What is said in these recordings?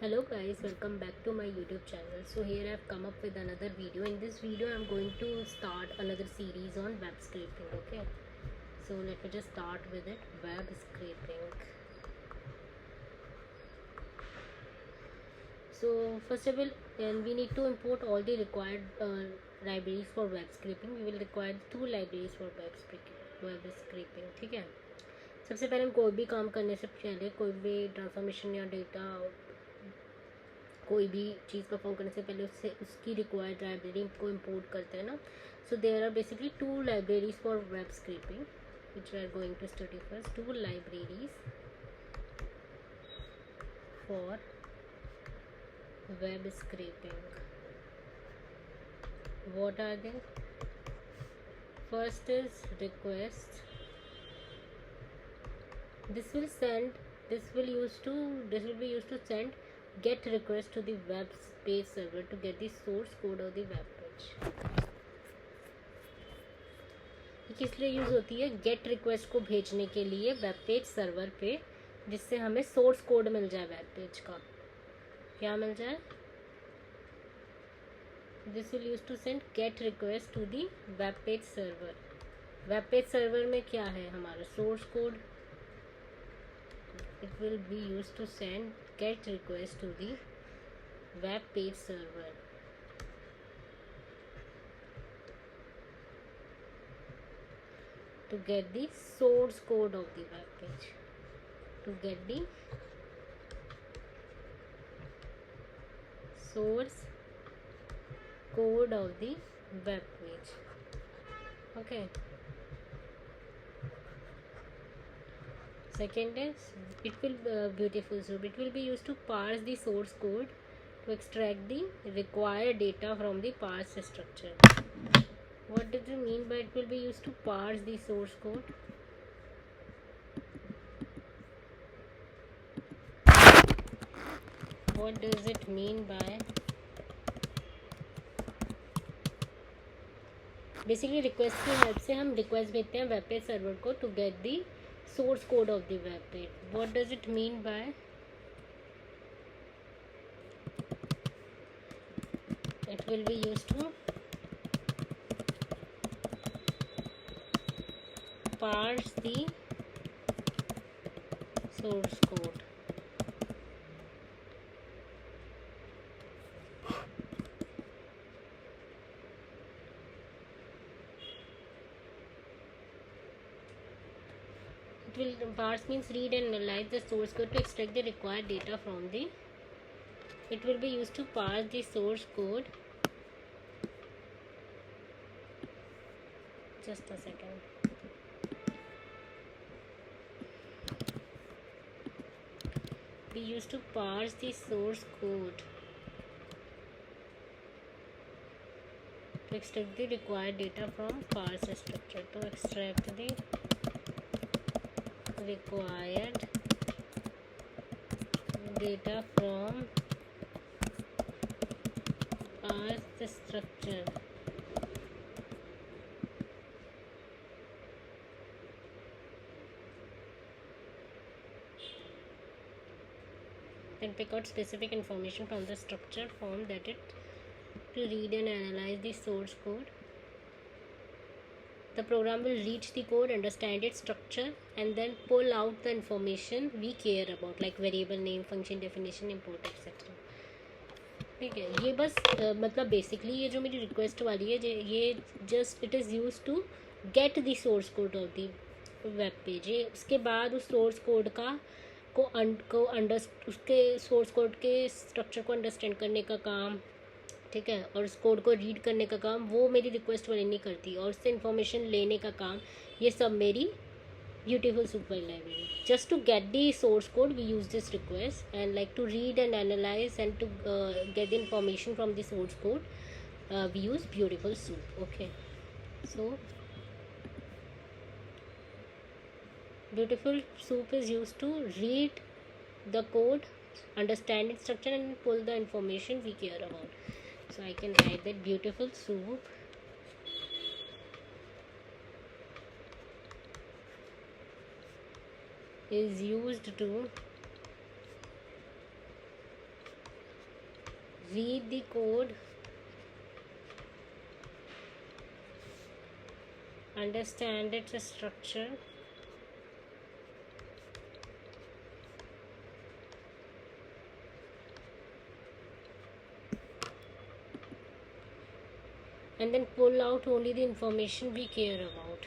Hello guys, welcome back to my YouTube channel. So here I've come up with another video. In this video I'm going to start another series on web scraping. Okay, so let me just start with it. Web scraping. So first of all, we need to import all the required libraries for web scraping. We will require 2 libraries for web scraping. ठीक है, सबसे पहले हम कोई भी काम करने से पहले कोई भी ट्रांसफॉर्मेशन या डेटा कोई भी चीज़ परफॉर्म करने से पहले उसकी रिक्वायर्ड लाइब्रेरी को इंपोर्ट करते हैं ना. So there are basically 2 libraries for web scraping which we are going to study first. 2 libraries for web scraping. What are they? First is request. This will be used to send get request to the web page server to get the source code of the web page. ये किस लिए use होती है? Gate request को भेजने के लिए web page server पे, जिससे हमें सोर्स कोड मिल जाए वेब पेज का. क्या मिल जाए? This will use to send get request to the web page server. Web page server में क्या है? हमारा source code. It will be use to send get request to the web page server to get the source code of the web page. To get the source code of the web page. Okay. Second is it will beautiful. So it will be used to parse the source code to extract the required data from the parse structure. What does it mean by it will be used to parse the source code? What does it mean by? Basically request की help से हम request भेजते हैं web page server को to get the source code of the web page. What does it mean by? It will be used to parse the source code. It will parse means read and analyze the source code to extract the required data from the. It will be used to parse the source code. Just a second. We used to parse the source code to extract the required data from parse structure. To extract the required data from parse structure. Then pick out specific information from the structure form that it to read and analyze the source code. The program will read the code, understand its structure, and then pull out the information we care about, like variable name, function definition, import, etc. ठीक है, ये बस मतलब basically ये जो मेरी request वाली है ये just it is use to get the source code of the web page. उसके बाद उस सोर्स कोड का उसके सोर्स कोड के स्ट्रक्चर को अंडरस्टैंड करने का काम, ठीक है, और उस कोड को रीड करने का काम वो मेरी रिक्वेस्ट वाली नहीं करती, और उससे इन्फॉर्मेशन लेने का काम ये सब मेरी beautiful super library. Just to get the source code we use this request, and like to read and analyse and to get the information from the source code we use beautiful soup. Okay, so beautiful soup is used to read the code, understand its structure, and pull the information we care about. So I can write that beautiful soup is used to read the code, understand its structure, and then pull out only the information we care about.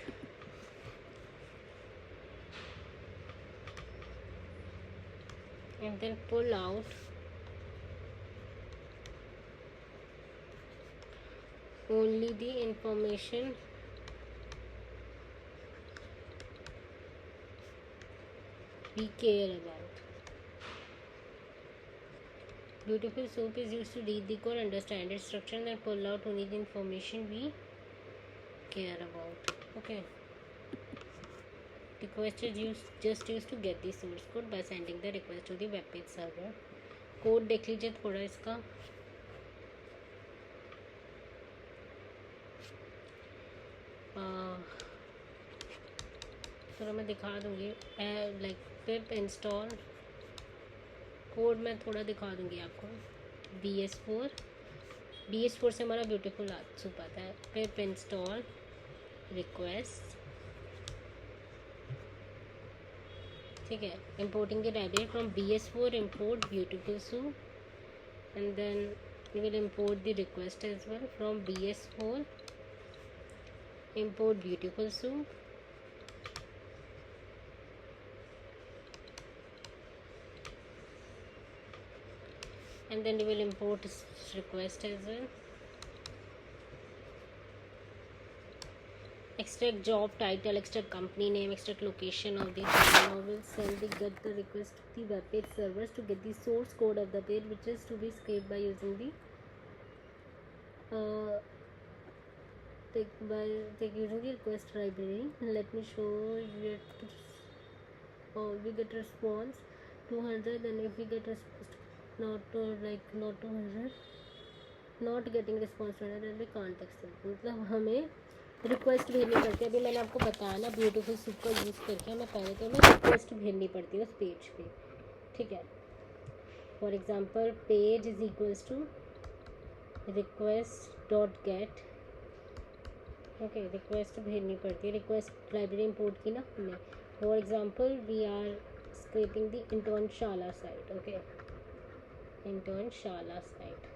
And then pull out only the information we care about. Beautiful soup is used to read the code, understand its structure, and then pull out only the information we care about. Okay. Request is used to get the source code by sending the request to the web page server. Code देख लीजिए थोड़ा इसका. थोड़ा मैं दिखा दूँगी, like पिप install code मैं थोड़ा दिखा दूँगी आपको. BS4 से हमारा ब्यूटीफुल सूप आता है. पिप इंस्टॉल रिक्वेस्ट, ठीक है. importing the library from BS4, import beautiful soup, and then we will import the request as well from BS4, import beautiful soup, and then we will import request as well. Extract job title, extract company name, extract location of the now will send the get the request to the web page servers to get the source code of the page, which is to be scraped by using the using the request library. Let me show you it. We get response 200, and if we get response not 200, not getting response 200, then we can't accept. मतलब हमें request भेजनी पड़ती है. अभी मैंने आपको बताया ना ब्यूटीफुल सूप का यूज़ करके हमें पहले तो हमें रिक्वेस्ट भेजनी पड़ती है उस पेज पे, ठीक है. For example page is equals to request dot get. Okay, request भेजनी पड़ती है. रिक्वेस्ट लाइब्रेरी इंपोर्ट की ना हमने. For example we are scraping the Internshala site. Okay, Internshala site.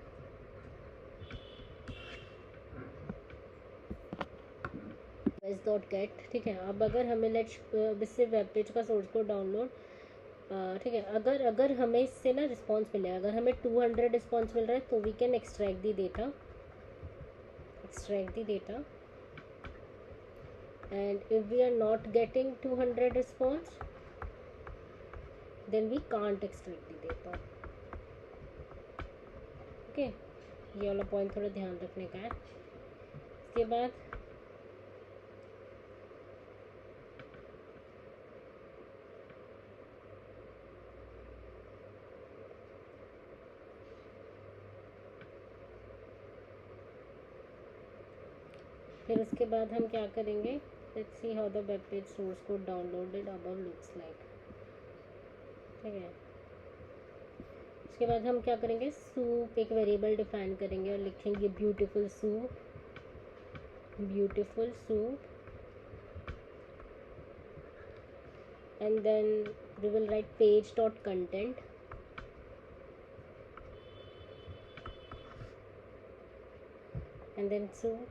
Dot get, ठीक है. अब अगर हमें इससे वेब पेज का सोर्स कोड डाउनलोड, ठीक है. अगर हमें इससे ना रिस्पॉन्स मिलेगा, अगर हमें 200 रिस्पॉन्स मिल रहा है तो we can extract the data. And if we are not getting 200 response then we can't extract the data. Okay, ये वाला पॉइंट थोड़ा ध्यान रखने का है. इसके बाद उसके बाद हम क्या करेंगे. Let's see how the web page source code downloaded above looks like, ठीक है. उसके बाद हम क्या करेंगे, सूप एक वेरिएबल डिफाइन करेंगे और लिखेंगे beautiful soup, and then we will write page dot content, and then soup.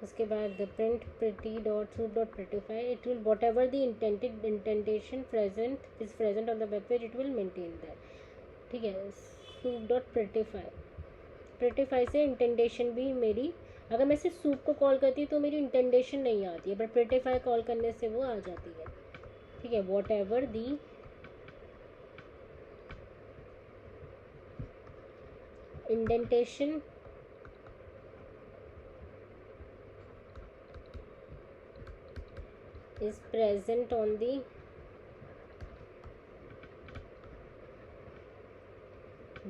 उसके बाद print pretty dot soup dot prettify. It will whatever the indentation is present on the web page, it will maintain that, ठीक है. soup dot prettify से इंटेंडेशन भी मेरी, अगर मैं सिर्फ सूप को कॉल करती हूँ तो मेरी इंटेंडेशन नहीं आती है, बट prettify कॉल करने से वो आ जाती है, ठीक है. whatever the indentation is present on the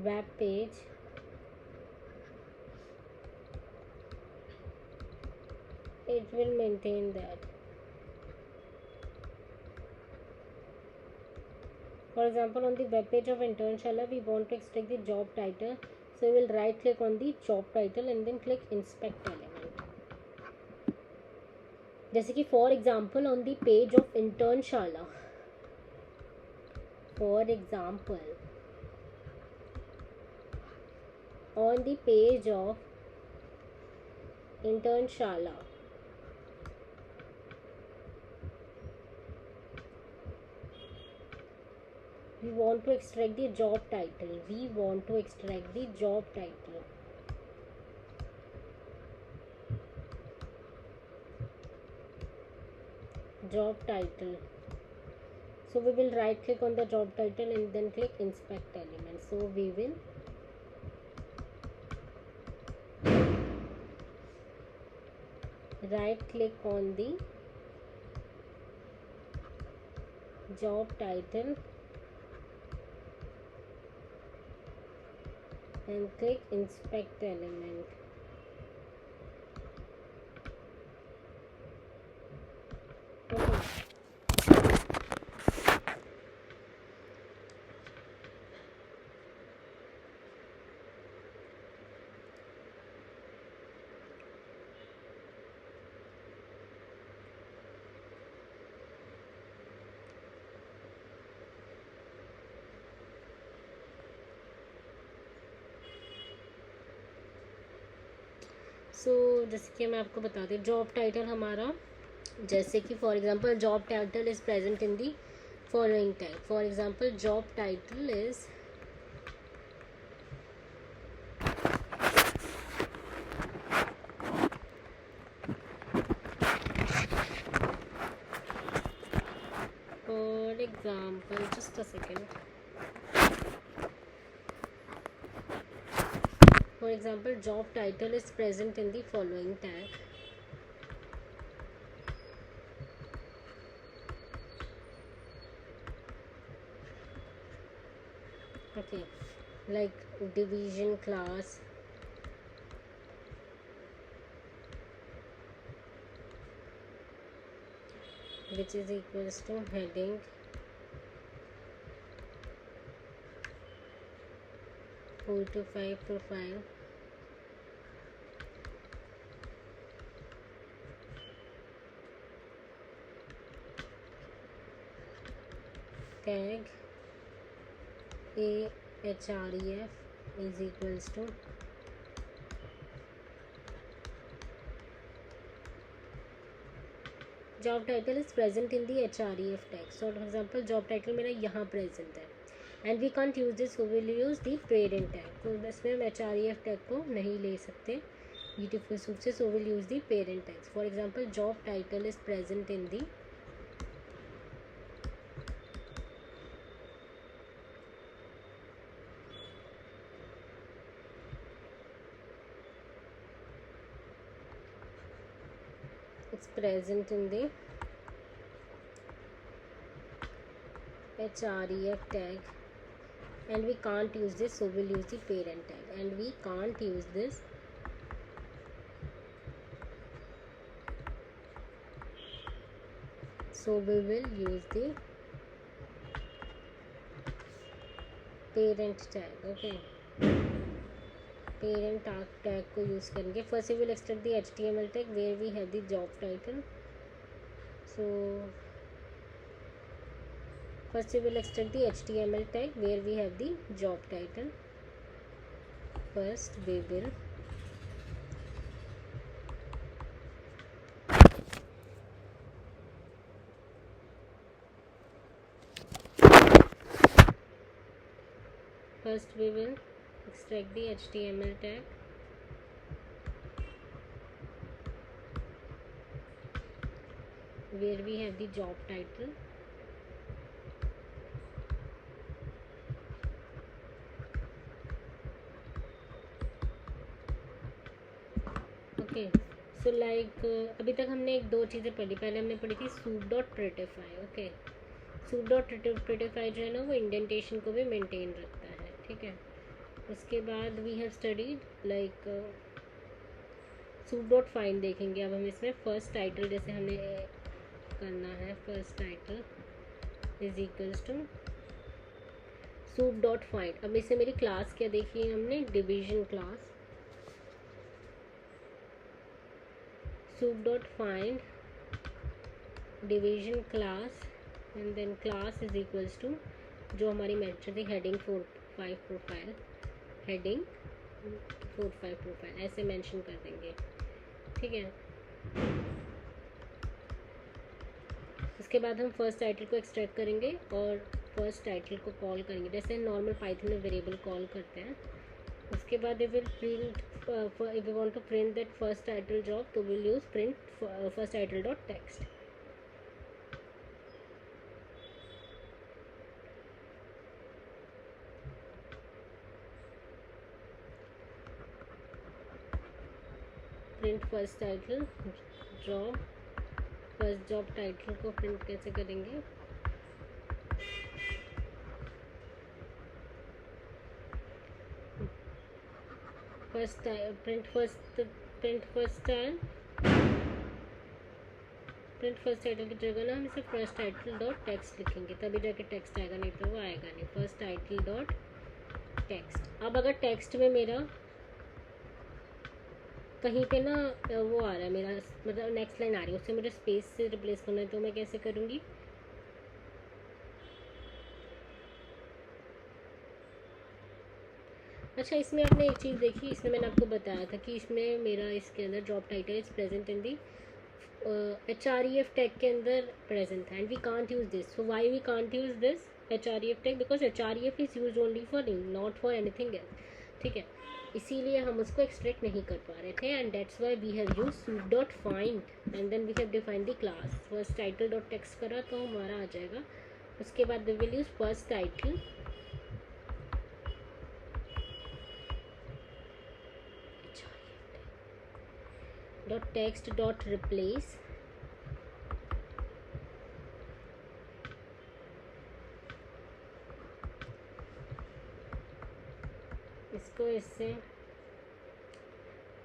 web page, it will maintain that. For example, on the web page of Internshala, we want to extract the job title. So we will right click on the job title and then click inspect element. जैसे कि for example on the page of Internshala, for example on the page of Internshala, we want to extract the job title. We want to extract the job title. Job title. So we will right click on the job title and then click inspect element. So we will right click on the job title and click inspect element. Okay. सो जैसे कि मैं आपको बता दें, job title हमारा, जैसे कि for example job title is present in the following tag. For example job title is for example, just a second. For example, job title is present in the following tag. Okay, like division class, which is equals to heading, full to 5 profile, tag ahref is equals to job title is present in the href tag. So for example, job title मेरा यहाँ present है and we can't use this, so we'll use the parent tag. तो इसमें हम href tag को नहीं ले सकते beautiful सूट से, so we'll use the parent tags. For example, job title is present in the href tag and we can't use this, so we'll use the parent tag. And we can't use this, so we will use the parent tag. Okay, parent tag को use करेंगे. First we will extract the HTML tag where we have the job title. So first we will extract the HTML tag where we have the job title. First we will extract the HTML tag where we have the job title. Okay, so like अभी तक हमने एक दो चीज़ें पढ़ी. पहले हमने पढ़ी थी soup.prettify. ओके, soup.prettify जो है ना वो इंडेंटेशन को भी मेंटेन रखता है. ठीक है, उसके बाद we have studied like soup.find देखेंगे. अब हम इसमें फर्स्ट टाइटल जैसे हमें करना है, first title is equals to soup dot find, अब इससे मेरी क्लास क्या देखी हमने, division class, soup dot find division class and then class is equals to जो हमारी मेथड थी हेडिंग 45 प्रोफाइल, हेडिंग 45 प्रोफाइल ऐसे मेंशन कर देंगे, ठीक है। उसके बाद हम फर्स्ट टाइटल को एक्सट्रैक्ट करेंगे और फर्स्ट टाइटल को कॉल करेंगे जैसे नॉर्मल पाइथन में वेरिएबल कॉल करते हैं। उसके बाद we will print if we want to print that first title job तो will use print first title dot text. Print first title job, first job title को print कैसे करेंगे, first print first title की जगह ना हम इसे first title dot text लिखेंगे तभी जाके टेक्स्ट आएगा, नहीं तो वो आएगा नहीं। First title dot text. अब अगर टेक्स्ट में मेरा कहीं पे ना वो आ रहा है मेरा मतलब नेक्स्ट लाइन आ रही है उससे मुझे स्पेस से रिप्लेस करना है तो मैं कैसे करूँगी, अच्छा इसमें आपने एक चीज़ देखी, इसमें मैंने आपको बताया था कि इसमें मेरा इसके अंदर job title is present in the HREF tag के अंदर प्रेजेंट है and we can't use this, so why we can't use this HREF tag, because HREF is use only for not for anything else, ठीक है। इसीलिए हम उसको extract नहीं कर पा रहे थे and that's why we have use soup dot find and then we have defined the class first title dot text करा तो हमारा आ जाएगा। उसके बाद we will use first title dot text dot replace, इसको इससे,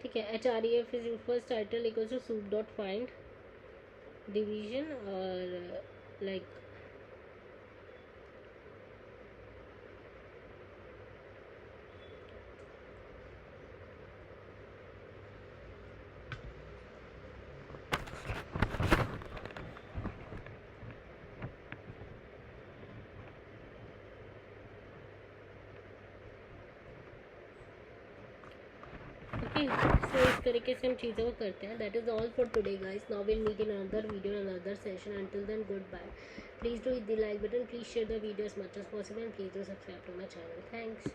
ठीक है। HREF is first title equals to soup dot find division और लाइक ओके। सो इस तरीके से हम चीज़ों को करते हैं। That is all for today guys, now will meet in another video in another session, until then good bye. Please do hit the like button, please share the video as much as possible and please do subscribe to my channel. Thanks.